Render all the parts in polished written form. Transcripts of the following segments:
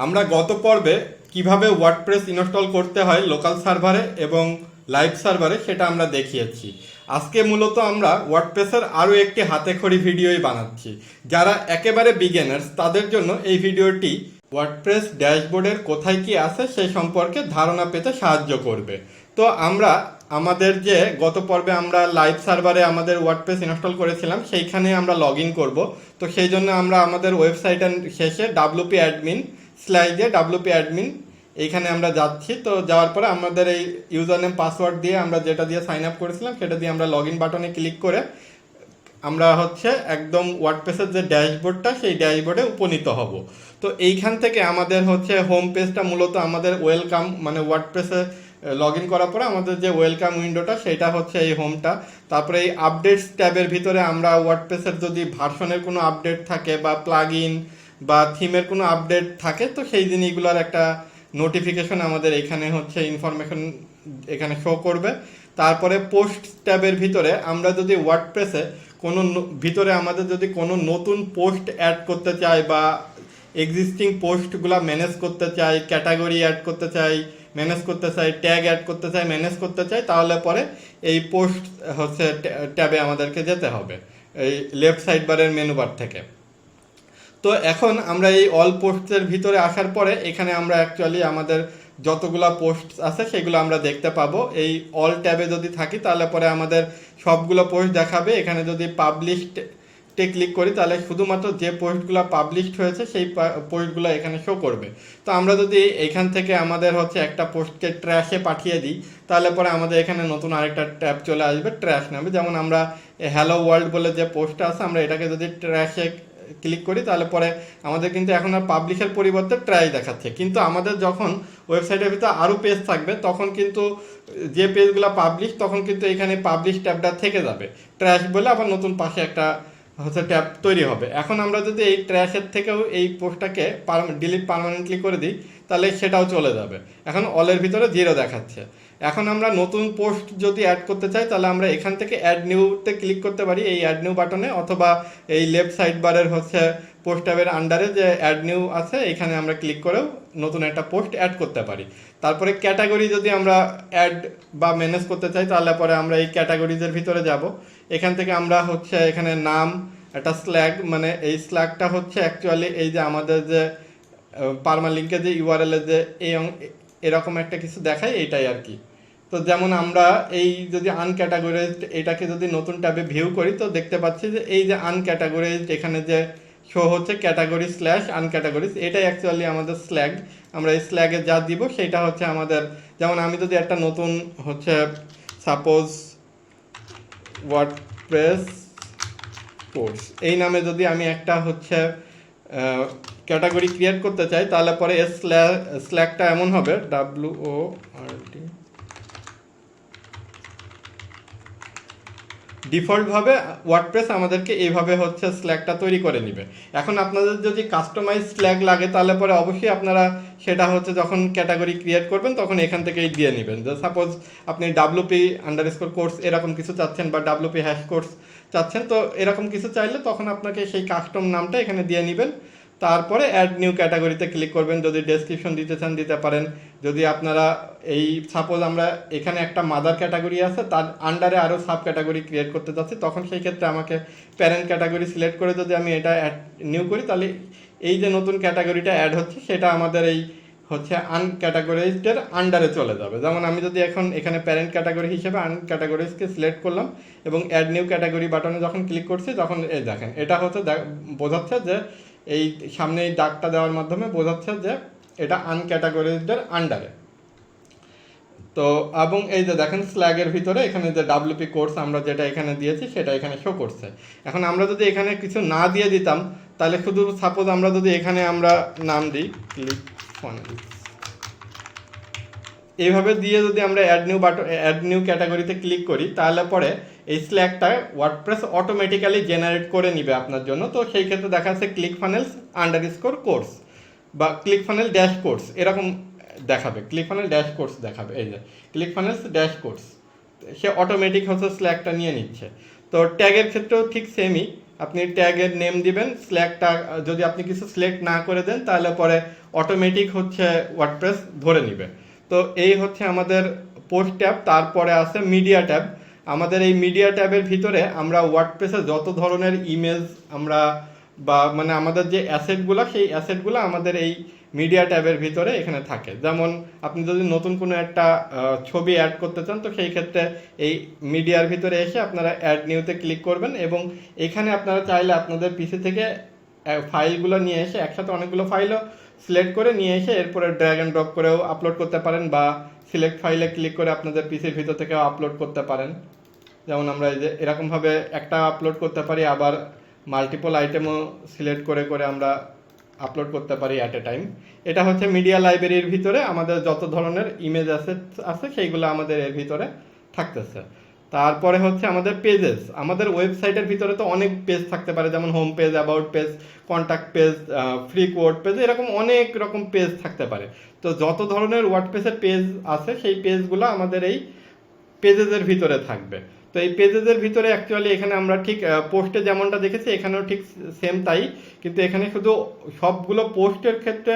আমরা গত পর্বে কিভাবে ওয়ার্ডপ্রেস ইনস্টল করতে হয় লোকাল সার্ভারে এবং লাইভ সার্ভারে সেটা আমরা দেখিয়েছি। আজকে মূলত আমরা ওয়ার্ডপ্রেসের আরও একটি হাতেখড়ি ভিডিওই বানাচ্ছি। যারা একেবারে বিগিনার্স তাদের জন্য এই ভিডিওটি ওয়ার্ডপ্রেস ড্যাশবোর্ডের কোথায় কি আছে সেই সম্পর্কে ধারণা পেতে সাহায্য করবে। তো আমরা আমাদের যে গত পর্বে আমরা লাইভ সার্ভারে আমাদের ওয়ার্ডপ্রেস ইনস্টল করেছিলাম সেইখানে আমরা লগ ইন করবো। তো সেই জন্য আমরা আমাদের ওয়েবসাইটের শেষে WP অ্যাডমিন স্ল্যাশে WP অ্যাডমিন এইখানে আমরা যাচ্ছি। তো যাওয়ার পরে আমাদের এই ইউজার নেম পাসওয়ার্ড দিয়ে আমরা যেটা দিয়ে সাইন আপ করেছিলাম সেটা দিয়ে আমরা লগ ইন বাটনে ক্লিক করে আমরা একদম ওয়ার্ডপ্রেসের যে ড্যাশবোর্ডটা সেই ড্যাশবোর্ডে উপনীত হব। তো এইখান থেকে আমাদের হোম পেজটা মূলত আমাদের ওয়েলকাম, মানে ওয়ার্ডপ্রেসে লগ ইন করার পরে আমাদের যে ওয়েলকাম উইন্ডোটা সেটা এই হোমটা। তারপরে এই আপডেটস ট্যাবের ভিতরে আমরা ওয়ার্ডপ্রেসের যদি ভার্সনের কোনো আপডেট থাকে বা প্লাগ ইন বা থিমের কোনো আপডেট থাকে তো সেই জিনিসগুলোর একটা নোটিফিকেশন আমাদের এখানে ইনফরমেশন এখানে শো করবে। তারপরে পোস্ট ট্যাবের ভিতরে আমরা যদি ওয়ার্ডপ্রেসে কোনো ভিতরে আমাদের যদি কোনো নতুন পোস্ট অ্যাড করতে চাই বা এক্সিস্টিং পোস্টগুলো ম্যানেজ করতে চাই, ক্যাটাগরি অ্যাড করতে চাই, ম্যানেজ করতে চাই, ট্যাগ অ্যাড করতে চাই, ম্যানেজ করতে চাই, তাহলে পরে এই পোস্ট ট্যাবে আমাদেরকে যেতে হবে এই লেফট সাইড বারের মেনু বার থেকে। তো এখন আমরা এই অল পোস্টের ভিতরে আসার পরে এখানে আমরা অ্যাকচুয়ালি আমাদের যতগুলা পোস্ট আছে সেগুলো আমরা দেখতে পাবো। এই অল ট্যাবে যদি থাকি তাহলে পরে আমাদের সবগুলো পোস্ট দেখাবে। এখানে যদি পাবলিশডে ক্লিক করি তাহলে শুধুমাত্র যে পোস্টগুলো পাবলিশড হয়েছে সেই পোস্টগুলো এখানে শো করবে। তো আমরা যদি এখান থেকে আমাদের একটা পোস্টকে ট্র্যাশে পাঠিয়ে দিই তাহলে পরে আমাদের এখানে নতুন আরেকটা ট্যাব চলে আসবে ট্র্যাশ নামে। যেমন আমরা হ্যালো ওয়ার্ল্ড বলে যে পোস্টটা আছে আমরা এটাকে যদি ট্র্যাশে ক্লিক করি তাহলে পরে আমাদের কিন্তু এখন আর পাবলিশের পরিবর্তে ট্রাই দেখাচ্ছে। কিন্তু আমাদের যখন ওয়েবসাইটের ভিতরে আরও পেজ থাকবে তখন কিন্তু যে পেজগুলো পাবলিশ তখন কিন্তু এখানে পাবলিশ ট্যাবটা থেকে যাবে। ট্র্যাশ বলে আবার নতুন পাশে একটা ট্যাব তৈরি হবে। এখন আমরা যদি এই ট্র্যাশের থেকেও এই পোস্টটাকে ডিলিট পার্মানেন্টলি করে দিই তাহলে সেটাও চলে যাবে। এখন অলের ভিতরে 0 দেখাচ্ছে। এখন আমরা নতুন পোস্ট যদি অ্যাড করতে চাই তাহলে আমরা এখান থেকে অ্যাড নিউতে ক্লিক করতে পারি এই অ্যাড নিউ বাটনে, অথবা এই লেফট সাইড বারের পোস্ট ট্যাবের আন্ডারে যে অ্যাড নিউ আছে এখানে আমরা ক্লিক করেও নতুন একটা পোস্ট অ্যাড করতে পারি। তারপরে ক্যাটাগরি যদি আমরা অ্যাড বা ম্যানেজ করতে চাই তাহলে পরে আমরা এই ক্যাটাগরিজের ভিতরে যাব। এখান থেকে আমরা এখানে নাম একটা স্ল্যাগ, মানে এই স্ল্যাগটা অ্যাকচুয়ালি এই যে আমাদের যে পারমালিঙ্কে যে ইউআরএল যে এরকম একটা কিছু দেখায় এইটাই আর কি। তো যেমন আমরা এই যদি আনক্যাটাগরাইজড এটাকে যদি নতুন ট্যাবে ভিউ করি তো দেখতে পাচ্ছি যে এই যে আনক্যাটাগরাইজড এখানে যে শো ক্যাটাগরি স্ল্যাশ আনক্যাটাগরিজ, এটাই অ্যাকচুয়ালি আমাদের স্ল্যাগ। আমরা এই স্ল্যাগে যা দিব সেইটা আমাদের, যেমন আমি যদি একটা নতুন সাপোজ ওয়ার্ডপ্রেস কোর্স এই নামে যদি আমি একটা ক্যাটাগরি ক্রিয়েট করতে চাই তাহলে পরে স্ল্যাগটা এমন হবে WORD, ডিফল্টভাবে ওয়ার্ডপ্রেস আমাদেরকে এইভাবে স্ল্যাগটা তৈরি করে নেবে। এখন আপনাদের যদি কাস্টমাইজ স্ল্যাগ লাগে তাহলে পরে অবশ্যই আপনারা সেটা যখন ক্যাটাগরি ক্রিয়েট করবেন তখন এখান থেকেই দিয়ে নেবেন। যে সাপোজ আপনি WP_কোর্স এরকম কিছু চাচ্ছেন বা WP_কোর্স চাচ্ছেন, তো এরকম কিছু চাইলে তখন আপনাকে সেই কাস্টম নামটা এখানে দিয়ে নেবেন। তারপরে অ্যাড নিউ ক্যাটাগরিতে ক্লিক করবেন। যদি ডেসক্রিপশন দিতে চান দিতে পারেন। যদি আপনারা এই সাপোজ আমরা এখানে একটা মাদার ক্যাটাগরি আছে তার আন্ডারে আরও সাব ক্যাটাগরি ক্রিয়েট করতে চাচ্ছি তখন সেই ক্ষেত্রে আমাকে প্যারেন্ট ক্যাটাগরি সিলেক্ট করে যদি আমি এটা অ্যাড নিউ করি তাহলে এই যে নতুন ক্যাটাগরিটা অ্যাড হচ্ছে সেটা আমাদের এই আনক্যাটাগরাইজডের আন্ডারে চলে যাবে। যেমন আমি যদি এখন এখানে প্যারেন্ট ক্যাটাগরি হিসেবে আনক্যাটাগরাইজকে সিলেক্ট করলাম এবং অ্যাড নিউ ক্যাটাগরি বাটনে যখন ক্লিক করছি তখন এই দেখেন এটা বোঝাচ্ছে যে এই সামনে এই দাগটা দেওয়ার মাধ্যমে বোঝাচ্ছে যে এটা আনক্যাটাগরাইজডের আন্ডারে। তো এবং এই যে দেখেন স্ল্যাগের ভিতরে এখানে যে WP কোর্স আমরা যেটা এখানে দিয়েছি সেটা এখানে শো করছে। এখন আমরা যদি এখানে কিছু না দিয়ে দিতাম তাহলে শুধু সাপোজ আমরা যদি এখানে আমরা নাম দিই ক্লিক ফানেলস, এইভাবে দিয়ে যদি আমরা অ্যাড নিউ ক্যাটাগরিতে ক্লিক করি তাহলে পরে এই স্ল্যাগটা ওয়ার্ডপ্রেস অটোমেটিক্যালি জেনারেট করে নিবে আপনার জন্য। তো সেই ক্ষেত্রে দেখা যাচ্ছে ClickFunnels_কোর্স বা ClickFunnels-কোর্স এরকম দেখাবে, ClickFunnels-কোর্স দেখাবে। এই যে ClickFunnels-কোর্স সে অটোমেটিক স্ল্যাগটা নিয়ে নিচ্ছে। তো ট্যাগের ক্ষেত্রেও ঠিক সেমই, আপনি ট্যাগের নেম দিবেন, সিলেক্টটা যদি আপনি কিছু সিলেক্ট না করে দেন তাহলে পরে অটোমেটিক হচ্ছে ওয়ার্ডপ্রেস ধরে নিবে। তো এই হচ্ছে আমাদের পোস্ট ট্যাব। তারপরে আছে মিডিয়া ট্যাব। আমাদের এই মিডিয়া ট্যাবের ভিতরে আমরা ওয়ার্ডপ্রেসে যত ধরনের ইমেজ আমরা বা মানে আমাদের যে অ্যাসেটগুলো, সেই অ্যাসেটগুলো আমাদের এই মিডিয়া ট্যাবের ভিতরে এখানে থাকে। যেমন আপনি যদি নতুন কোনো একটা ছবি অ্যাড করতে চান, তো সেই ক্ষেত্রে এই মিডিয়ার ভিতরে এসে আপনারা অ্যাড নিউতে ক্লিক করবেন এবং এখানে আপনারা চাইলে আপনাদের পিসি থেকে ফাইলগুলো নিয়ে এসে একসাথে অনেকগুলো ফাইলও সিলেক্ট করে নিয়ে এসে এরপরে ড্র্যাগ অ্যান্ড ড্রপ করেও আপলোড করতে পারেন, বা সিলেক্ট ফাইলে ক্লিক করে আপনাদের পিসির ভিতর থেকেও আপলোড করতে পারেন। যেমন আমরা এই যে এরকমভাবে একটা আপলোড করতে পারি, আবার মাল্টিপল আইটেমও সিলেক্ট করে করে আমরা আপলোড করতে পারি অ্যাট এ টাইম। এটা হচ্ছে মিডিয়া লাইব্রেরির ভিতরে আমাদের যত ধরনের ইমেজ অ্যাসেটস আছে সেইগুলো আমাদের এর ভিতরে থাকতেছে। তারপরে হচ্ছে আমাদের পেজেস। আমাদের ওয়েবসাইটের ভিতরে তো অনেক পেজ থাকতে পারে, যেমন home page, about page, contact page, free code page, এরকম অনেক রকম পেজ থাকতে পারে। তো যত ধরনের ওয়ার্ডপ্রেসের পেজ আছে সেই পেজগুলো আমাদের এই পেজেসের ভিতরে থাকবে। তো এই পেজেসের ভিতরে অ্যাকচুয়ালি এখানে আমরা ঠিক পোস্টে যেমনটা দেখেছি এখানেও ঠিক সেম তাই, কিন্তু এখানে শুধু সবগুলো পোস্টের ক্ষেত্রে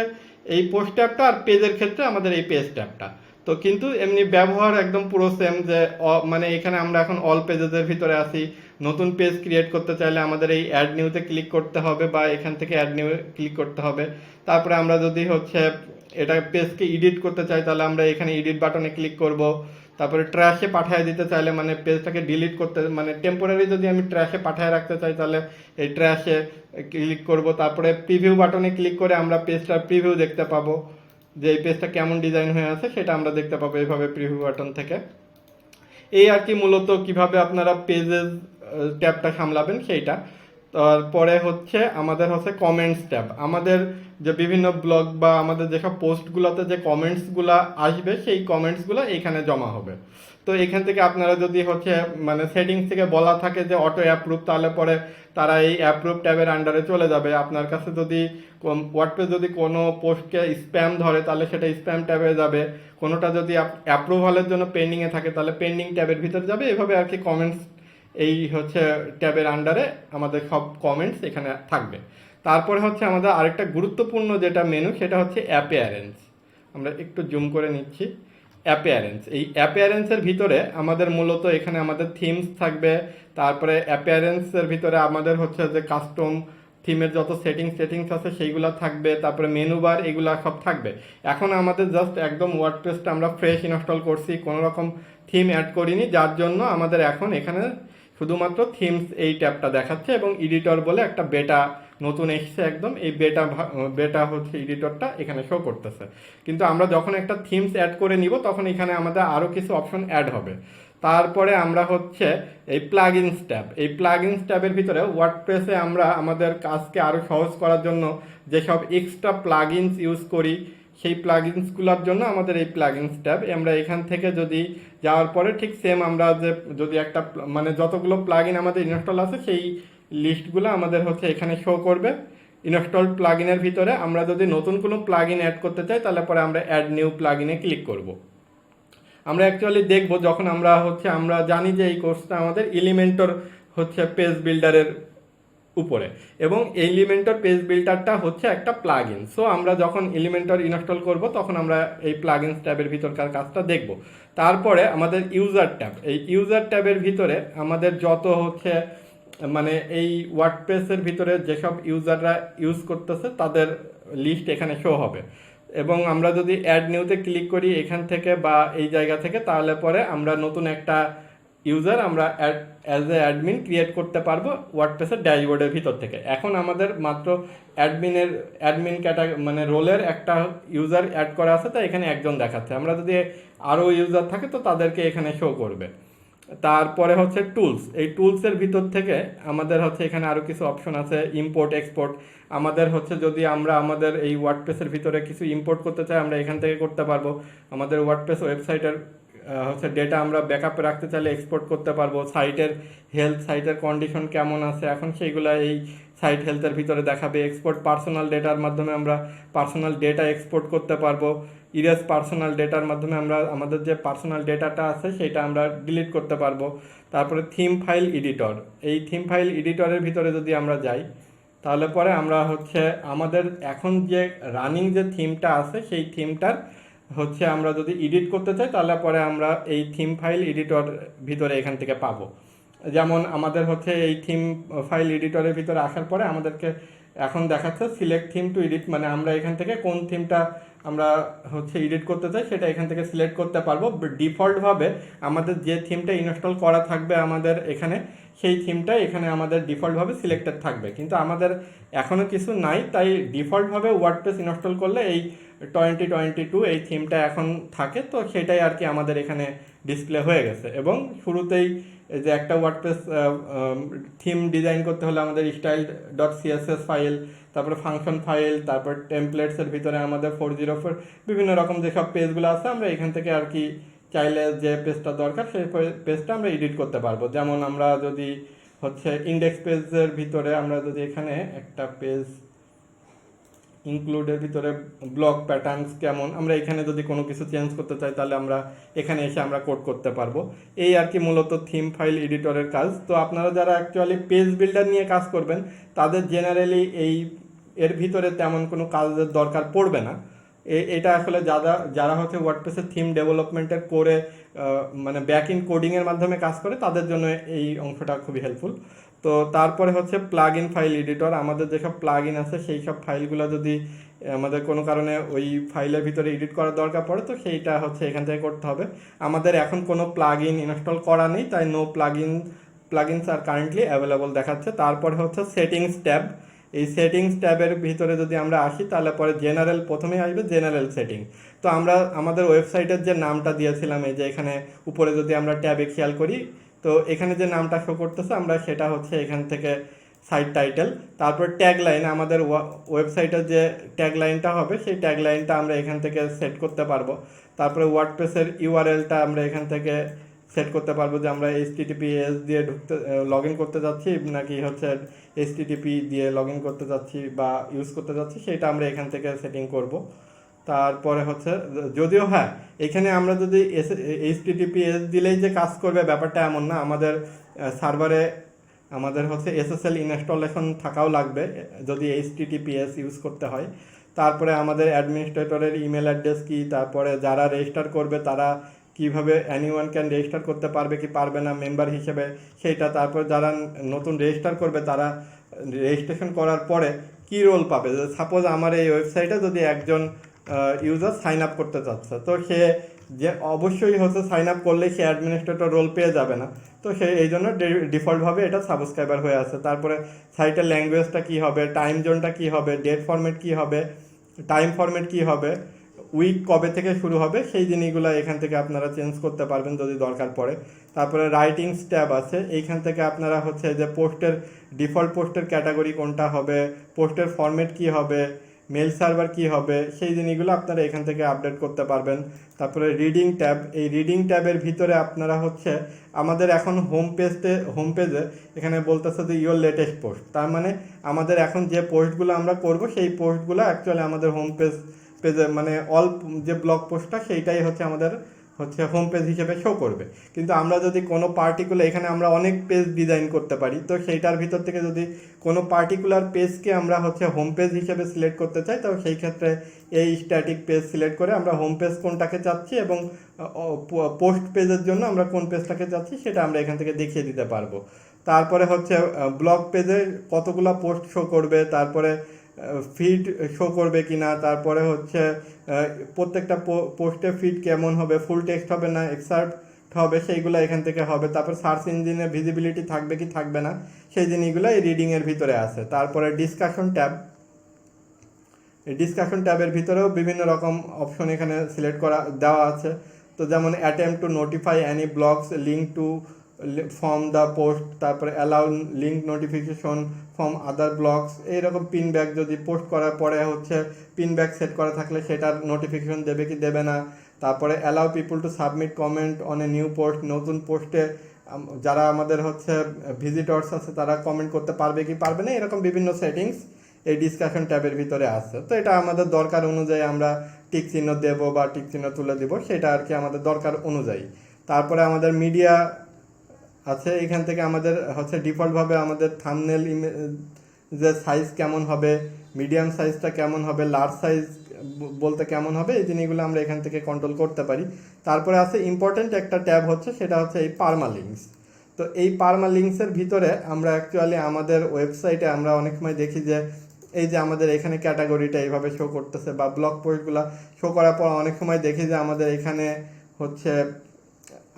এই পোস্ট ট্যাবটা আর পেজের ক্ষেত্রে আমাদের এই পেজ ট্যাবটা। তো কিন্তু এমনি ব্যবহার একদম পুরো সেম, যে মানে এখানে আমরা এখন অল পেজেসের ভিতরে আসি। নতুন পেজ ক্রিয়েট করতে চাইলে আমাদের এই অ্যাড নিউতে ক্লিক করতে হবে বা এখান থেকে অ্যাড নিউ ক্লিক করতে হবে। তারপরে আমরা যদি হচ্ছে এটা পেজকে এডিট করতে চাই তাহলে আমরা এখানে এডিট বাটনে ক্লিক করব। তারপরে ট্র্যাশে পাঠিয়ে দিতে চাইলে মানে পেজটাকে ডিলিট করতে মানে টেম্পোরারি যদি আমি ট্র্যাশে পাঠিয়ে রাখতে চাই তাহলে এই ট্র্যাশে ক্লিক করব। তারপরে প্রিভিউ বাটনে ক্লিক করে আমরা পেজটার প্রিভিউ দেখতে পাবো, যে এই পেজটা কেমন ডিজাইন হয়ে আছে সেটা আমরা দেখতে পাবো এইভাবে প্রিভিউ বাটন থেকে। এই আর কি মূলত কিভাবে আপনারা পেজেস ট্যাবটা সামলাবেন সেইটা। তারপরে হচ্ছে আমাদের হচ্ছে কমেন্টস ট্যাব। আমাদের যে বিভিন্ন ব্লগ বা আমাদের যেসব পোস্টগুলোতে যে কমেন্টসগুলো আসবে সেই কমেন্টসগুলো এখানে জমা হবে। তো এখান থেকে আপনারা যদি হচ্ছে মানে সেটিংস থেকে বলা থাকে যে অটো অ্যাপ্রুভ, তাহলে পরে তারা এই অ্যাপ্রুভ ট্যাবের আন্ডারে চলে যাবে। আপনার কাছে যদি ওয়ার্ডপ্রেস যদি কোনো পোস্টকে স্প্যাম ধরে তাহলে সেটা স্প্যাম ট্যাবে যাবে, কোনোটা যদি অ্যাপ্রুভালের জন্য পেন্ডিংয়ে থাকে তাহলে পেন্ডিং ট্যাবের ভিতরে যাবে। এভাবে আর কি কমেন্টস এই হচ্ছে ট্যাবের আন্ডারে আমাদের সব কমেন্টস এখানে থাকবে। তারপরে হচ্ছে আমাদের আরেকটা গুরুত্বপূর্ণ যেটা মেনু সেটা হচ্ছে অ্যাপিয়ারেন্স। আমরা একটু জুম করে নিচ্ছি। অ্যাপিয়ারেন্স, এই অ্যাপিয়ারেন্সের ভিতরে আমাদের মূলত এখানে আমাদের থিমস থাকবে। তারপরে অ্যাপিয়ারেন্সের ভিতরে আমাদের হচ্ছে যে কাস্টম থিমের যত সেটিংস আছে সেইগুলো থাকবে। তারপরে মেনু বার এগুলো সব থাকবে। এখন আমাদের জাস্ট একদম ওয়ার্ডপ্রেসটা আমরা ফ্রেশ ইনস্টল করছি, কোনো রকম থিম অ্যাড করিনি, যার জন্য আমাদের এখন এখানে শুধুমাত্র থিমস এই ট্যাবটা দেখাচ্ছে এবং এডিটর বলে একটা বেটা নতুন এসছে একদম, এই বেটা হচ্ছে এডিটরটা এখানে শো করতেছে। কিন্তু আমরা যখন একটা থিমস অ্যাড করে নিব তখন এখানে আমাদের আরও কিছু অপশন অ্যাড হবে। তারপরে আমরা হচ্ছে এই প্লাগইনস ট্যাব, এই প্লাগইনস ট্যাবের ভিতরে ওয়ার্ডপ্রেসে আমরা আমাদের কাজকে আরও সহজ করার জন্য যেসব এক্সট্রা প্লাগইনস ইউজ করি সেই প্লাগইনসগুলোর জন্য আমাদের এই প্লাগইনস ট্যাব। আমরা এখান থেকে যদি যাওয়ার পরে ঠিক সেম আমরা যে যদি একটা মানে যতগুলো প্লাগইন আমাদের ইনস্টল আছে সেই লিস্টগুলো আমাদের হচ্ছে এখানে শো করবে ইনস্টল প্লাগইনের ভিতরে। আমরা যদি নতুন কোনো প্লাগইন অ্যাড করতে চাই তাহলে পরে আমরা অ্যাড নিউ প্লাগইনে ক্লিক করব। আমরা অ্যাকচুয়ালি দেখব যখন আমরা জানি যে এই কোর্সটা আমাদের এলিমেন্টর হচ্ছে পেজ বিল্ডারের উপরে, এবং এলিমেন্টর পেজ বিল্ডারটা হচ্ছে একটা প্লাগইন। সো আমরা যখন এলিমেন্টর ইনস্টল করব তখন আমরা এই প্লাগইনস ট্যাবের ভিতরকার কাজটা দেখব। তারপরে আমাদের ইউজার ট্যাব, এই ইউজার ট্যাবের ভিতরে আমাদের যত হচ্ছে মানে এই ওয়ার্ডপ্রেসের ভিতরে যেসব ইউজাররা ইউজ করতেছে তাদের লিস্ট এখানে শো হবে। এবং আমরা যদি অ্যাড নিউতে ক্লিক করি এখান থেকে বা এই জায়গা থেকে তাহলে পরে আমরা নতুন একটা ইউজার আমরা অ্যাজ এ অ্যাডমিন ক্রিয়েট করতে পারবো ওয়ার্ডপ্রেসের ড্যাশবোর্ডের ভিতর থেকে। এখন আমাদের মাত্র অ্যাডমিন মানে রোলের একটা ইউজার অ্যাড করা আছে, তাই এখানে একজন দেখাচ্ছে। আমরা যদি আরও ইউজার থাকে তো তাদেরকে এখানে শো করবে। তারপরে হচ্ছে টুলস, এই টুলসের ভিতর থেকে আমাদের হচ্ছে এখানে আরও কিছু অপশন আছে, ইম্পোর্ট এক্সপোর্ট। আমাদের হচ্ছে যদি আমরা আমাদের এই ওয়ার্ডপ্রেসের ভিতরে কিছু ইম্পোর্ট করতে চাই আমরা এখান থেকে করতে পারবো। আমাদের ওয়ার্ডপ্রেস ওয়েবসাইটের হচ্ছে ডেটা আমরা ব্যাকআপে রাখতে চাইলে এক্সপোর্ট করতে পারবো। সাইটের হেলথ, সাইটের কন্ডিশন কেমন আছে এখন সেইগুলো এই সাইট হেলথের ভিতরে দেখাবে। এক্সপোর্ট পার্সোনাল ডেটার মাধ্যমে আমরা পার্সোনাল ডেটা এক্সপোর্ট করতে পারবো। ইরেজ পার্সোনাল ডেটার মাধ্যমে আমরা আমাদের যে পার্সোনাল ডেটাটা আছে সেটা আমরা ডিলিট করতে পারবো। তারপরে থিম ফাইল এডিটর, এই থিম ফাইল এডিটরের ভিতরে যদি আমরা যাই তাহলে পরে আমরা হচ্ছে আমাদের এখন যে রানিং যে থিমটা আছে সেই থিমটার হচ্ছে আমরা যদি এডিট করতে চাই তাহলে পরে আমরা এই থিম ফাইল এডিটর ভিতরে এখান থেকে পাবো। যেমন আমাদের হচ্ছে এই থিম ফাইল এডিটরের ভিতরে আসার পরে আমাদেরকে এখন দেখাচ্ছে সিলেক্ট থিম টু এডিট, মানে আমরা এখান থেকে কোন থিমটা আমরা হচ্ছে এডিট করতে চাই সেটা এখান থেকে সিলেক্ট করতে পারবো। ডিফল্টভাবে আমাদের যে থিমটা ইনস্টল করা থাকবে আমাদের এখানে, সেই থিমটা এখানে আমাদের ডিফল্টভাবে সিলেক্টেড থাকবে, কিন্তু আমাদের এখনও কিছু নাই, তাই ডিফল্টভাবে ওয়ার্ডপ্রেস ইনস্টল করলে এই 2022 এই থিমটা এখন থাকে, তো সেটাই আর কি আমাদের এখানে ডিসপ্লে হয়ে গেছে। এবং শুরুতেই যে একটা ওয়ার্ডপ্রেস থিম ডিজাইন করতে হলে আমাদের স্টাইল ডট সিএসএস ফাইল, তারপরে ফাংশন ফাইল, তারপর টেমপ্লেটসের ভিতরে আমাদের 404 বিভিন্ন রকম যেসব পেজগুলো আছে আমরা এখান থেকে আর কি চাইলে যে পেজটা দরকার সেই পেজটা আমরা এডিট করতে পারবো। যেমন আমরা যদি হচ্ছে ইন্ডেক্স পেজের ভিতরে আমরা যদি এখানে একটা পেজ ইনক্লুডের ভিতরে ব্লক প্যাটার্নস কেমন, আমরা এখানে যদি কোনো কিছু চেঞ্জ করতে চাই তাহলে আমরা এখানে এসে আমরা কোড করতে পারবো। এই আর কি মূলত থিম ফাইল এডিটরের কাজ। তো আপনারা যারা অ্যাকচুয়ালি পেজ বিল্ডার নিয়ে কাজ করবেন তাদের জেনারেলি এর ভিতরে তেমন কোনো কাজের দরকার পড়বে না। এটা আসলে যারা হচ্ছে ওয়ার্ডপ্রেসের থিম ডেভেলপমেন্টের করে মানে ব্যাক ইন কোডিংয়ের মাধ্যমে কাজ করে তাদের জন্য এই অংশটা খুবই হেল্পফুল। তো তারপরে হচ্ছে প্লাগ ইন ফাইল এডিটর, আমাদের যেসব প্লাগ ইন আছে সেই সব ফাইলগুলো যদি আমাদের কোনো কারণে ওই ফাইলের ভিতরে এডিট করার দরকার পড়ে তো সেইটা হচ্ছে এখান থেকে করতে হবে। আমাদের এখন কোনো প্লাগ ইন ইনস্টল করা নেই, তাই নো প্লাগইনস আর কারেন্টলি অ্যাভেলেবল দেখাচ্ছে। তারপরে হচ্ছে সেটিংস ট্যাব, এই সেটিংস ট্যাবের ভিতরে যদি আমরা আসি তাহলে পরে জেনারেল প্রথমেই আসবে জেনারেল সেটিং। তো আমরা আমাদের ওয়েবসাইটের যে নামটা দিয়েছিলাম এই যে এখানে উপরে যদি আমরা ট্যাবে খেয়াল করি তো এখানে যে নামটা শো করতেছে আমরা সেটা হচ্ছে এখান থেকে সাইট টাইটেল, তারপর ট্যাগ লাইন, আমাদের ওয়েবসাইটের যে ট্যাগ লাইনটা হবে সেই ট্যাগ লাইনটা আমরা এখান থেকে সেট করতে পারবো। তারপরে ওয়ার্ডপ্রেসের ইউআরএলটা আমরা এখান থেকে সেট করতে পারবো যে আমরা HTTPS দিয়ে লগ ইন করতে যাচ্ছি নাকি হচ্ছে HTTP দিয়ে লগ ইন করতে যাচ্ছি বা ইউজ করতে যাচ্ছি সেটা আমরা এখান থেকে সেটিং করব। তারপরে হচ্ছে যদিও হ্যাঁ এখানে আমরা যদি HTTPS দিলেই যে কাজ করবে ব্যাপারটা এমন না, আমাদের সার্ভারে আমাদের হচ্ছে SSL ইনস্টলেশন থাকাও লাগবে যদি HTTPS ইউজ করতে হয়। তারপরে আমাদের অ্যাডমিনিস্ট্রেটরের ইমেল অ্যাড্রেস কি, তারপরে যারা রেজিস্টার করবে তারা কিভাবে এনিওয়ান ক্যান রেজিস্টার করতে পারবে কি পারবে না মেম্বার হিসেবে সেইটা, তারপর যারা নতুন রেজিস্টার করবে তারা রেজিস্ট্রেশন করার পরে কি রোল পাবে। সাপোজ আমার এই ওয়েবসাইটে যদি একজন ইউজার সাইন আপ করতে চাচ্ছে তো সে যে অবশ্যই হচ্ছে সাইন আপ করলেই সে অ্যাডমিনিস্ট্রেটর রোল পেয়ে যাবে না, তো সে এই জন্য ডিফল্টভাবে এটা সাবস্ক্রাইবার হয়ে আছে। তারপরে সাইটের ল্যাঙ্গুয়েজটা কী হবে, টাইম জোনটা কী হবে, ডেট ফরম্যাট কী হবে, টাইম ফরম্যাট কী হবে, উইক কবে থেকে শুরু হবে সেই জিনিসগুলো এখান থেকে আপনারা চেঞ্জ করতে পারবেন যদি দরকার পড়ে। তারপরে রাইটিংস ট্যাব আছে, এইখান থেকে আপনারা হচ্ছে যে পোস্টের ডিফল্ট পোস্টের ক্যাটাগরি কোনটা হবে, পোস্টের ফরম্যাট কী হবে, মেল সার্ভার কী হবে সেই জিনিসগুলো আপনারা এখান থেকে আপডেট করতে পারবেন। তারপরে রিডিং ট্যাব, এই রিডিং ট্যাবের ভিতরে আপনারা হচ্ছে আমাদের এখন হোম পেজে এখানে বলতেছে যে ইওর লেটেস্ট পোস্ট, তার মানে আমাদের এখন যে পোস্টগুলো আমরা করব সেই পোস্টগুলো অ্যাকচুয়ালি আমাদের হোম পেজে মানে অল যে ব্লগ পোস্টটা সেইটাই হচ্ছে আমাদের হচ্ছে হোম পেজ হিসেবে শো করবে। কিন্তু আমরা যদি কোনো পার্টিকুলার এখানে আমরা অনেক পেজ ডিজাইন করতে পারি, তো সেইটার ভিতর থেকে যদি কোনো পার্টিকুলার পেজকে আমরা হচ্ছে হোম পেজ হিসেবে সিলেক্ট করতে চাই তো সেই ক্ষেত্রে এই স্ট্যাটিক পেজ সিলেক্ট করে আমরা হোম পেজ কোনটাকে চাচ্ছি এবং পোস্ট পেজের জন্য আমরা কোন পেজটাকে চাচ্ছি সেটা আমরা এখান থেকে দেখিয়ে দিতে পারবো। তারপরে হচ্ছে ব্লগ পেজে কতগুলো পোস্ট শো করবে, তারপরে ফিড শো করবে কি না, তারপরে হচ্ছে প্রত্যেকটা পোস্টের ফিড কেমন হবে, ফুল টেক্সট হবে না এক্সার্ট হবে সেইগুলো এখান থেকে হবে। তারপর সার্চ ইঞ্জিনে ভিজিবিলিটি থাকবে কি থাকবে না সেই জিনিসগুলো এই রিডিংয়ের ভিতরে আছে। তারপরে ডিসকাশন ট্যাব, এই ডিসকাশন ট্যাবের ভিতরেও বিভিন্ন রকম অপশন এখানে সিলেক্ট করা দেওয়া আছে। তো যেমন attempt to notify any blogs link to from the post, তারপরে allow link notification from other blogs, এইরকম পিনব্যাক যদি পোস্ট করার পরে হচ্ছে পিনব্যাক সেট করা থাকলে সেটার নোটিফিকেশন দেবে কি দেবে না। তারপরে allow people to submit comment on a new post, নতুন পোস্টে যারা আমাদের হচ্ছে ভিজিটর্স আছে তারা কমেন্ট করতে পারবে কি পারবে না, এরকম বিভিন্ন সেটিংস এই ডিসকাশন ট্যাবের ভিতরে আছে। তো এটা আমাদের দরকার অনুযায়ী আমরা টিক চিহ্ন দেবো বা টিক চিহ্ন তুলে দিব, সেটা আর কি আমাদের দরকার অনুযায়ী। তারপরে আমাদের মিডিয়া আছে, এখান থেকে আমাদের হচ্ছে ডিফল্টভাবে আমাদের থাম্বনেল যে সাইজ কেমন হবে, মিডিয়াম সাইজটা কেমন হবে, লার্জ সাইজ বলতে কেমন হবে, এই জিনিসগুলো আমরা এখান থেকে কন্ট্রোল করতে পারি। তারপরে আছে ইম্পর্টেন্ট একটা ট্যাব হচ্ছে, সেটা হচ্ছে এই পারমালিঙ্কস। তো এই পারমালিঙ্কসের ভিতরে আমরা অ্যাকচুয়ালি আমাদের ওয়েবসাইটে আমরা অনেক সময় দেখি যে এই যে আমাদের এখানে ক্যাটাগরিটা এইভাবে শো করতেছে, বা ব্লগ পোস্টগুলো শো করার পর অনেক সময় দেখি যে আমাদের এখানে হচ্ছে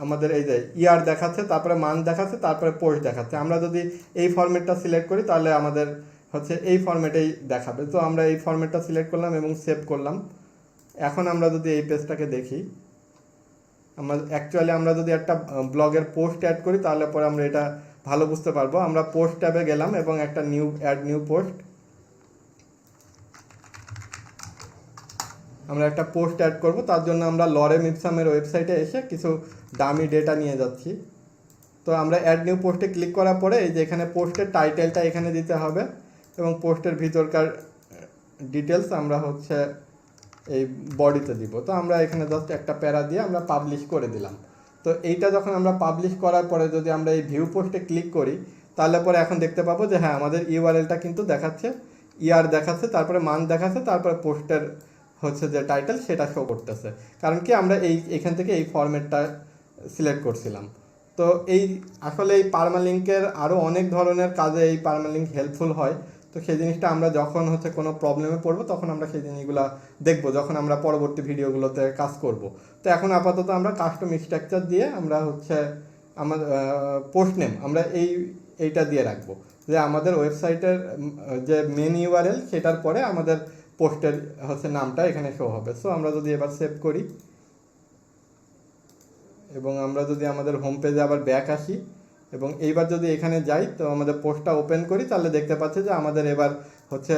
আমাদের এই যে ইয়ার দেখাচ্ছে, তারপরে মান্থ দেখাচ্ছে, তারপরে পোস্ট দেখাচ্ছে। আমরা যদি এই ফরম্যাটটা সিলেক্ট করি তাহলে আমাদের হচ্ছে এই ফরম্যাটেই দেখাবে। তো আমরা এই ফরম্যাটটা সিলেক্ট করলাম এবং সেভ করলাম। এখন আমরা যদি এই পেজটাকে দেখি, আমরা যদি একটা ব্লগের পোস্ট অ্যাড করি তাহলে পরে আমরা এটা ভালো বুঝতে পারবো। আমরা পোস্ট ট্যাবে গেলাম এবং একটা অ্যাড নিউ পোস্ট, আমরা একটা পোস্ট অ্যাড করব। তার জন্য আমরা লরেম ইপসামের ওয়েবসাইটে এসে কিছু দামি ডেটা নিয়ে যাচ্ছি। তো আমরা অ্যাড নিউ পোস্টে ক্লিক করার পরে এই যে এখানে পোস্টের টাইটেলটা এখানে দিতে হবে এবং পোস্টের ভিতরকার ডিটেলস আমরা হচ্ছে এই বডিতে দিব। তো আমরা এখানে জাস্ট একটা প্যারা দিয়ে আমরা পাবলিশ করে দিলাম। তো এইটা যখন আমরা পাবলিশ করার পরে যদি আমরা এই ভিউ পোস্টে ক্লিক করি তাহলে পরে এখন দেখতে পাবো যে হ্যাঁ আমাদের ইউআরএলটা কিন্তু দেখাচ্ছে, ইয়ার দেখাচ্ছে, তারপরে মান্থ দেখাচ্ছে, তারপরে পোস্টের হচ্ছে যে টাইটেল সেটা শো করতেছে। কারণ কি আমরা এখান থেকে এই ফরম্যাটটা সিলেক্ট করছিলাম। তো আসলে এই পারমালিঙ্কের আরও অনেক ধরনের কাজে এই পারমালিঙ্ক হেল্পফুল হয়। তো সেই জিনিসটা আমরা যখন হচ্ছে কোনো প্রবলেমে পড়বো তখন আমরা সেই জিনিসগুলো দেখবো, যখন আমরা পরবর্তী ভিডিওগুলোতে কাজ করব। তো এখন আপাতত আমরা কাস্টম স্ট্রাকচার দিয়ে আমরা হচ্ছে আমাদের পোস্ট নেম আমরা এইটা দিয়ে রাখবো, যে আমাদের ওয়েবসাইটের যে মেন ইউআরএল সেটার পরে আমাদের পোস্টের হচ্ছে নামটা এখানে শো হবে। সো আমরা যদি এবার সেভ করি এবং আমরা যদি আমাদের হোম পেজে আবার ব্যাক আসি এবং এইবার যদি এখানে যাই তো আমাদের পোস্টটা ওপেন করি, তাহলে দেখতে পাচ্ছি যে আমাদের এবার হচ্ছে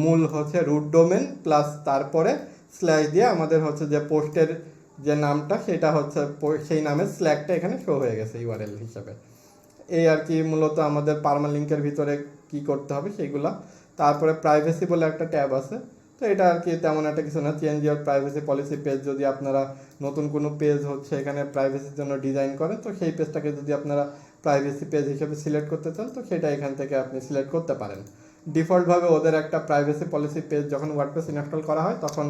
মূল হচ্ছে রুট ডোমেন প্লাস তারপরে স্ল্যাশ দিয়ে আমাদের হচ্ছে যে পোস্টের যে নামটা সেটা হচ্ছে সেই নামের স্ল্যাগটা এখানে শো হয়ে গেছে ইউআরএল হিসাবে। এই আর কি মূলত আমাদের পারমালিঙ্কের ভিতরে কি করতে হবে সেইগুলা। তারপরে প্রাইভেসি বলে একটা ট্যাব আছে। তো এটা আর কি তেমন একটা কিছু না, change your privacy policy page. যদি আপনারা নতুন কোনো পেজ হচ্ছে এখানে প্রাইভেসির জন্য ডিজাইন করেন, তো সেই পেজটাকে যদি আপনারা প্রাইভেসি পেজ হিসেবে সিলেক্ট করতে চান তো সেটা এখান থেকে আপনি সিলেক্ট করতে পারেন। ডিফল্টভাবে ওদের একটা প্রাইভেসি পলিসি পেজ যখন ওয়ার্ডপ্রেস ইনস্টল করা হয় তখন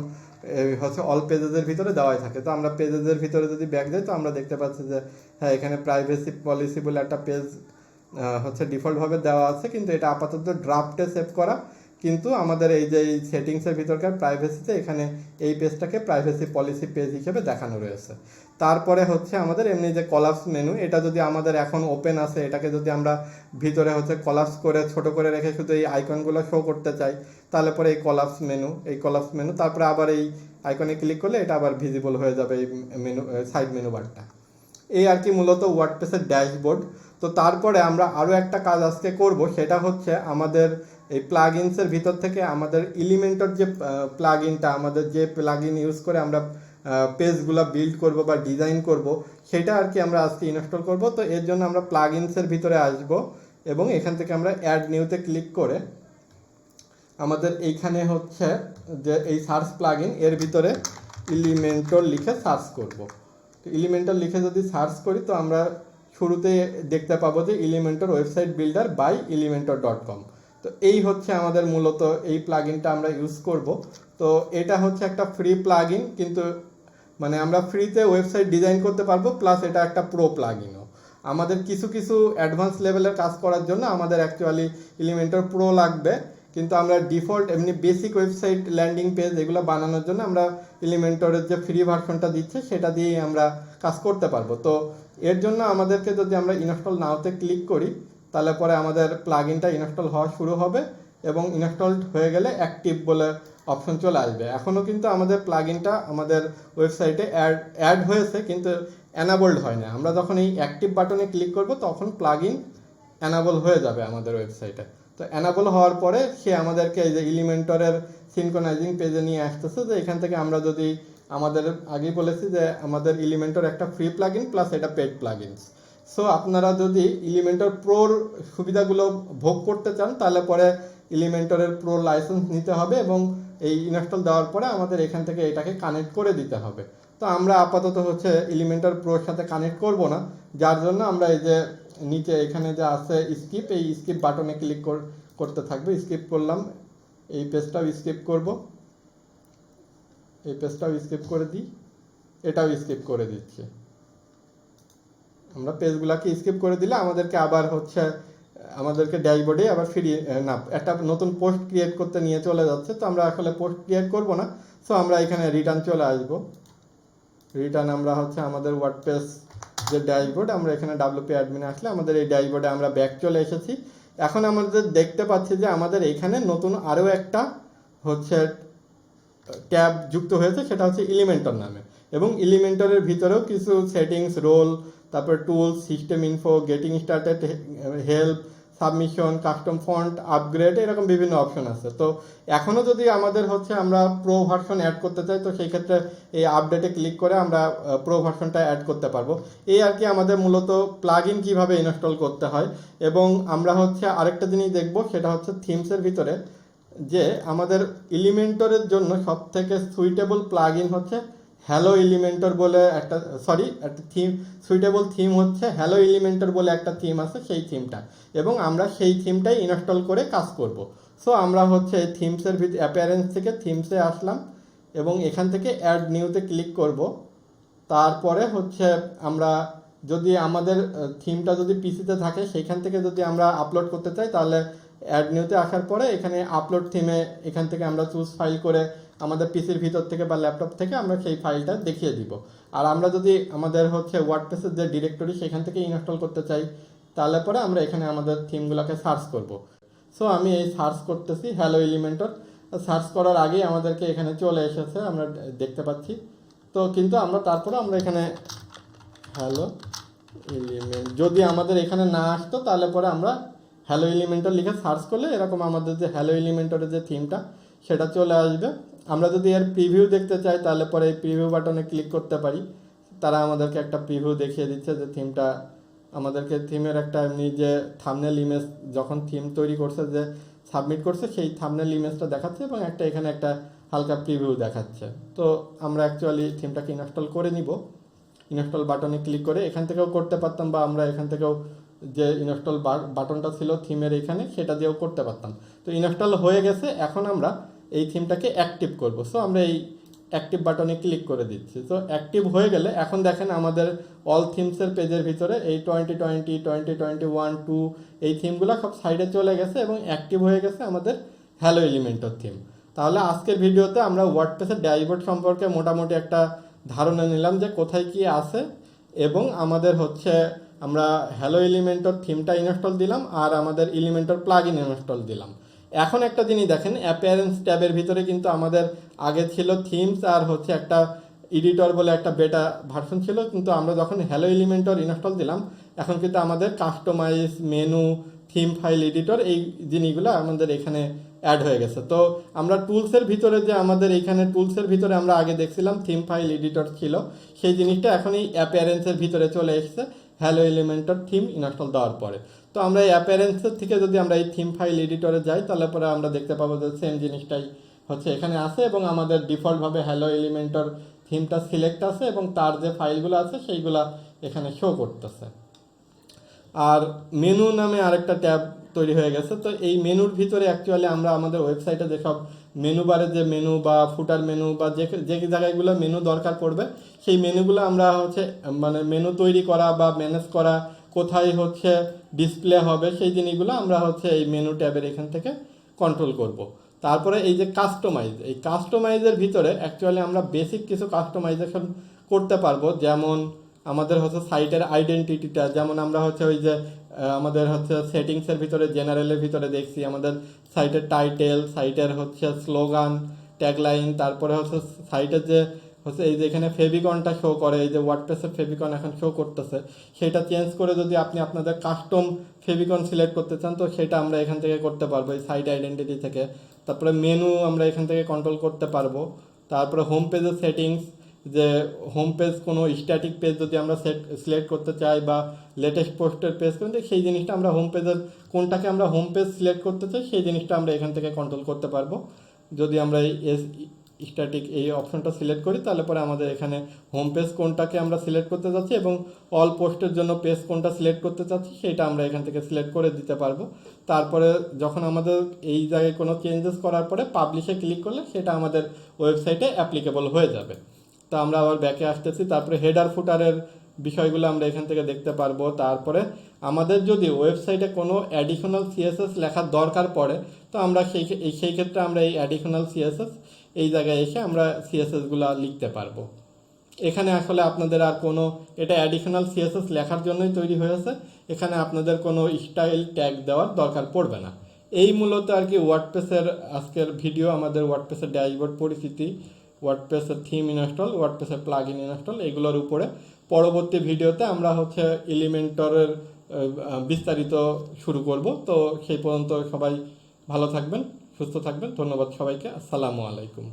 হচ্ছে অল পেজেসের ভিতরে দেওয়াই থাকে। তো আমরা পেজেসের ভিতরে যদি ব্যাক যাই তো আমরা দেখতে পাচ্ছি যে হ্যাঁ এখানে প্রাইভেসি পলিসি বলে একটা পেজ হচ্ছে ডিফল্টভাবে দেওয়া আছে, কিন্তু এটা আপাতত ড্রাফটে সেভ করা। কিন্তু আমাদের এই যে সেটিংসের ভিতরকার প্রাইভেসিতে এখানে এই পেজটাকে প্রাইভেসি পলিসি পেজ হিসেবে দেখানো রয়েছে। তারপরে হচ্ছে আমাদের এমনি যে কলাপস মেনু, এটা যদি আমাদের এখন ওপেন আছে, এটাকে যদি আমরা ভিতরে হচ্ছে কলাপস করে ছোট করে রেখে শুধু এই আইকনগুলো শো করতে চাই তাহলে পরে এই কলাপস মেনু তারপরে আবার এই আইকনে ক্লিক করলে এটা আবার ভিজিবল হয়ে যাবে এই মেনু সাইড মেনু বারটা। এই আর কি মূলত ওয়ার্ডপ্রেসের ড্যাশবোর্ড। তো তারপরে আমরা আরও একটা কাজ আজকে করব, সেটা হচ্ছে আমাদের এই প্লাগইনসের ভিতর থেকে আমাদের এলিমেন্টর যে প্লাগইনটা, আমাদের যে প্লাগইন ইউজ করে আমরা পেজগুলো বিল্ড করব বা ডিজাইন করব, সেটা আর কি আমরা আজকে ইনস্টল করব। তো এর জন্য আমরা প্লাগইনসের ভিতরে আসব এবং এখান থেকে আমরা অ্যাড নিউতে ক্লিক করে আমাদের এইখানে হচ্ছে যে এই সার্চ প্লাগইন এর ভিতরে এলিমেন্টর লিখে সার্চ করব। তো এলিমেন্টর লিখে যদি সার্চ করি তো আমরা শুরুতে দেখতে পাবো যে Elementor website builder by elementor.com। তো এই হচ্ছে আমাদের মূলত এই প্লাগইনটা আমরা ইউজ করব। তো এটা হচ্ছে একটা ফ্রি প্লাগইন, কিন্তু মানে আমরা ফ্রিতে ওয়েবসাইট ডিজাইন করতে পারবো, প্লাস এটা একটা প্রো প্লাগইনও। আমাদের কিছু কিছু অ্যাডভান্স লেভেলের কাজ করার জন্য আমাদের অ্যাকচুয়ালি এলিমেন্টর প্রো লাগবে, কিন্তু আমরা ডিফল্ট এমনি বেসিক ওয়েবসাইট ল্যান্ডিং পেজ এগুলো বানানোর জন্য আমরা এলিমেন্টরের যে ফ্রি ভার্সনটা দিচ্ছে সেটা দিয়েই আমরা কাজ করতে পারবো। তো এর জন্য আমাদেরকে যদি আমরা ইনস্টল নাওতে ক্লিক করি তাহলে পরে আমাদের প্লাগইনটা ইনস্টল হওয়া শুরু হবে এবং ইনস্টলড হয়ে গেলে অ্যাক্টিভ বলে অপশন চলে আসবে। এখনও কিন্তু আমাদের প্লাগইনটা আমাদের ওয়েবসাইটে অ্যাড হয়েছে কিন্তু অ্যানাবলড হয় না। আমরা যখন এই অ্যাক্টিভ বাটনে ক্লিক করব তখন প্লাগইন অ্যানাবল হয়ে যাবে আমাদের ওয়েবসাইটে। তো অ্যানাবল হওয়ার পরে সে আমাদেরকে এই যে এলিমেন্টরের সিনক্রোনাইজিং পেজে নিয়ে আসতেছে, যে এখান থেকে আমরা যদি আমাদের আগেই বলেছি যে আমাদের এলিমেন্টর একটা ফ্রি প্লাগইন প্লাস এটা পেড প্লাগইনস। সো আপনারা যদি এলিমেন্টর প্রোর সুবিধাগুলো ভোগ করতে চান তাহলে পরে এলিমেন্টরের প্রো লাইসেন্স নিতে হবে এবং এই ইনস্টল দেওয়ার পরে আমাদের এখান থেকে এটাকে কানেক্ট করে দিতে হবে। তো আমরা আপাতত হচ্ছে এলিমেন্টর প্রোর সাথে কানেক্ট করব না, যার জন্য আমরা এই যে নিচে এখানে যে আছে স্কিপ, এই স্কিপ বাটনে ক্লিক করতে থাকবে। স্কিপ করলাম, এই পেজটাও স্কিপ করব, এই পেজটাও স্কিপ করে দিই, এটাও স্কিপ করে দিচ্ছি। আমরা পেজগুলোকে স্কিপ করে দিলে আমাদেরকে আবার হচ্ছে আমাদেরকে ড্যাশবোর্ডে আবার ফিরিয়ে না একটা নতুন পোস্ট ক্রিয়েট করতে নিয়ে চলে যাচ্ছে। তো আমরা আসলে পোস্ট ক্রিয়েট করব না, সো আমরা এখানে রিটার্ন চলে আসব। রিটার্ন আমরা হচ্ছে আমাদের ওয়ার্ডপ্রেস যে ড্যাশবোর্ড, আমরা এখানে WP অ্যাডমিনে আসলে আমাদের এই ড্যাশবোর্ডে আমরা ব্যাক চলে এসেছি। এখন আমাদের দেখতে পাচ্ছি যে আমাদের এখানে নতুন আরও একটা হচ্ছে ট্যাব যুক্ত হয়েছে, সেটা হচ্ছে এলিমেন্টর নামে। এবং এলিমেন্টরের ভিতরেও কিছু সেটিংস, রোল, তারপর tools, system info, getting started, help, submission, custom font, upgrade, এরকম বিভিন্ন অপশন আছে। তো এখনও যদি আমাদের হচ্ছে আমরা প্রো ভার্সন অ্যাড করতে চাই, তো সেই ক্ষেত্রে এই আপডেটে ক্লিক করে আমরা প্রো ভার্সনটা অ্যাড করতে পারবো। এই আর কি আমাদের মূলত প্লাগ ইন কীভাবে ইনস্টল করতে হয়। এবং আমরা হচ্ছে আরেকটা জিনিস দেখব, সেটা হচ্ছে থিমসের ভিতরে যে আমাদের এলিমেন্টরের জন্য সব থেকে সুইটেবল প্লাগ ইন হচ্ছে হ্যালো এলিমেন্টর বলে একটা একটা থিম, সুইটেবল থিম হচ্ছে হ্যালো এলিমেন্টর বলে একটা থিম আছে, সেই থিমটা। এবং আমরা সেই থিমটাই ইনস্টল করে কাজ করব। সো আমরা হচ্ছে এই থিমসের ভিতরে অ্যাপিয়ারেন্স থেকে থিমসে আসলাম এবং এখান থেকে অ্যাড নিউতে ক্লিক করব। তারপরে হচ্ছে আমরা যদি আমাদের থিমটা যদি পিসিতে থাকে, সেইখান থেকে যদি আমরা আপলোড করতে চাই, তাহলে অ্যাড নিউতে আসার পরে এখানে আপলোড থিমে এখান থেকে আমরা চুজ ফাইল করে আমাদের পিসির ভিতর থেকে বা ল্যাপটপ থেকে আমরা সেই ফাইলটা দেখিয়ে দিব। আর আমরা যদি আমাদের হচ্ছে ওয়ার্ডপ্রেসের যে ডিরেক্টরি সেখান থেকে ইনস্টল করতে চাই, তাহলে পরে আমরা এখানে আমাদের থিমগুলোকে সার্চ করব। সো আমি এই সার্চ করতেছি হ্যালো এলিমেন্টর। সার্চ করার আগেই আমাদেরকে এখানে চলে এসেছে, আমরা দেখতে পাচ্ছি। তো কিন্তু আমরা তারপরে আমরা এখানে হ্যালো এলিমেন্ট, যদি আমাদের এখানে না আসতো তাহলে পরে আমরা হ্যালো এলিমেন্টর লিখে সার্চ করলে এরকম আমাদের যে হ্যালো এলিমেন্টরের যে থিমটা সেটা চলে আসবে। আমরা যদি এর প্রিভিউ দেখতে চাই, তাহলে পরে এই প্রিভিউ বাটনে ক্লিক করতে পারি। তারা আমাদেরকে একটা প্রিভিউ দেখিয়ে দিচ্ছে যে থিমটা আমাদেরকে থিমের একটা এমনি যে থাম্বনেল ইমেজ যখন থিম তৈরি করছে, যে সাবমিট করছে, সেই থাম্বনেল ইমেজটা দেখাচ্ছে এবং একটা এখানে একটা হালকা প্রিভিউ দেখাচ্ছে। তো আমরা অ্যাকচুয়ালি থিমটাকে ইনস্টল করে নিব। ইনস্টল বাটনে ক্লিক করে এখান থেকেও করতে পারতাম, বা আমরা এখান থেকেও যে ইনস্টল বাটনটা ছিল থিমের এখানে, সেটা দিয়েও করতে পারতাম। তো ইনস্টল হয়ে গেছে, এখন আমরা এই থিমটাকে অ্যাক্টিভ করব। সো আমরা এই অ্যাক্টিভ বাটনে ক্লিক করে দিচ্ছি। তো অ্যাক্টিভ হয়ে গেলে এখন দেখেন আমাদের অল থিমসের পেজের ভিতরে এই 2020, 2021, 2 এই থিমগুলো সব সাইডে চলে গেছে এবং অ্যাক্টিভ হয়ে গেছে আমাদের হ্যালো এলিমেন্টর থিম। তাহলে আজকের ভিডিওতে আমরা ওয়ার্ডপ্রেসের ড্যাশবোর্ড সম্পর্কে মোটামুটি একটা ধারণা নিলাম যে কোথায় কি আছে, এবং আমাদের হচ্ছে আমরা হ্যালো এলিমেন্টর থিমটা ইনস্টল দিলাম আর আমাদের এলিমেন্টর প্লাগ ইন ইনস্টল দিলাম। এখন একটা জিনিস দেখেন, অ্যাপিয়ারেন্স ট্যাবের ভিতরে কিন্তু আমাদের আগে ছিল থিমস আর হচ্ছে একটা এডিটর বলে একটা বেটা ভার্সন ছিল, কিন্তু আমরা যখন হ্যালো এলিমেন্টর ইনস্টল দিলাম, এখন কিন্তু আমাদের customise, menu, theme file editor, এই জিনিসগুলো আমাদের এখানে অ্যাড হয়ে গেছে। তো আমরা টুলসের ভিতরে যে আমাদের এখানে টুলসের ভিতরে আমরা আগে দেখছিলাম থিম ফাইল এডিটর ছিল, সেই জিনিসটা এখন এই অ্যাপিয়ারেন্সের ভিতরে চলে এসেছে হ্যালো এলিমেন্টর থিম ইনস্টল দেওয়ার পরে। তো আমরা এই অ্যাপিয়ারেন্সের থেকে যদি আমরা এই থিম ফাইল এডিটরে যাই, তাহলে পরে আমরা দেখতে পাবো যে সেম জিনিসটাই হচ্ছে এখানে আছে এবং আমাদের ডিফল্টভাবে হ্যালো এলিমেন্টর থিমটা সিলেক্ট আছে এবং তার যে ফাইলগুলো আছে সেইগুলো এখানে শো করতেছে। আর মেনু নামে আরেকটা ট্যাব তৈরি হয়ে গেছে। তো এই মেনুর ভিতরে অ্যাকচুয়ালি আমরা আমাদের ওয়েবসাইটে যেসব মেনু বারে যে মেনু বা ফুটার মেনু বা যে যে জায়গাগুলো মেনু দরকার পড়বে, সেই মেনুগুলো আমরা হচ্ছে মানে মেনু তৈরি করা বা ম্যানেজ করা, কোথায় হচ্ছে ডিসপ্লে হবে, সেই জিনিসগুলো আমরা হচ্ছে এই মেনু ট্যাবের এখান থেকে কন্ট্রোল করব। তারপরে এই যে কাস্টমাইজ, এই কাস্টমাইজের ভিতরে অ্যাকচুয়ালি আমরা বেসিক কিছু কাস্টমাইজেশন করতে পারবো। যেমন আমাদের হচ্ছে সাইটের আইডেন্টিটিটা, যেমন আমরা হচ্ছে ওই যে আমাদের হচ্ছে সেটিংসের ভিতরে জেনারেলের ভিতরে দেখছি আমাদের সাইটের টাইটেল, সাইটের হচ্ছে স্লোগান, ট্যাগলাইন, তারপরে হচ্ছে সাইটের যে হচ্ছে এই যে এখানে ফেভিকনটা শো করে, এই যে ওয়ার্ডপ্রেসের ফেভিকন এখন শো করতেছে, সেটা চেঞ্জ করে যদি আপনি আপনাদের কাস্টম ফেভিকন সিলেক্ট করতে চান, তো সেটা আমরা এখান থেকে করতে পারবো এই সাইট আইডেন্টিটি থেকে। তারপরে মেনু আমরা এখান থেকে কন্ট্রোল করতে পারবো। তারপরে হোম পেজের সেটিংস, যে হোম পেজ কোনো স্ট্যাটিক পেজ যদি আমরা সিলেক্ট করতে চাই বা লেটেস্ট পোস্টের পেজ করতে, সেই জিনিসটা আমরা হোম পেজের কোনটাকে আমরা হোম পেজ সিলেক্ট করতে চাই সেই জিনিসটা আমরা এখান থেকে কন্ট্রোল করতে পারবো। যদি আমরা এই স্ট্যাটিক এই অপশনটা সিলেক্ট করি তাহলে পরে আমাদের এখানে হোম পেজ কোনটাকে আমরা সিলেক্ট করতে যাচ্ছি এবং অল পোস্টের জন্য পেজ কোনটা সিলেক্ট করতে চাচ্ছি সেটা আমরা এখান থেকে সিলেক্ট করে দিতে পারবো। তারপরে যখন আমাদের এই জায়গায় কোনো চেঞ্জেস করার পরে পাবলিশে ক্লিক করলে সেটা আমাদের ওয়েবসাইটে অ্যাপ্লিকেবল হয়ে যাবে। তো আমরা আবার ব্যাকে আসতেছি, তারপরে হেডার ফুটারের বিষয়গুলো আমরা এখান থেকে দেখতে পারবো। তারপরে আমাদের যদি ওয়েবসাইটে কোনো অ্যাডিশনাল সিএসএস লেখার দরকার পড়ে তো আমরা সেই ক্ষেত্রে আমরা এই অ্যাডিশনাল সিএসএস এই জায়গায় এসে আমরা সিএসএসগুলো লিখতে পারবো। এখানে আসলে আপনাদের আর কোনো, এটা অ্যাডিশনাল সিএসএস লেখার জন্যই তৈরি হয়েছে, এখানে আপনাদের কোনো স্টাইল ট্যাগ দেওয়ার দরকার পড়বে না। এই মূলত আর কি ওয়ার্ডপ্রেসের আজকের ভিডিও, আমাদের ওয়ার্ডপ্রেসের ড্যাশবোর্ড পরিস্থিতি, ওয়ার্ডপ্রেসের থিম ইনস্টল, ওয়ার্ডপ্রেসের প্লাগইন ইনস্টল, এগুলোর উপরে পরবর্তী ভিডিওতে আমরা এলিমেন্টরের বিস্তারিত শুরু করব। তো সেই পর্যন্ত সবাই ভালো থাকবেন, সুস্থ থাকবেন। ধন্যবাদ সবাইকে। আসসালামু আলাইকুম।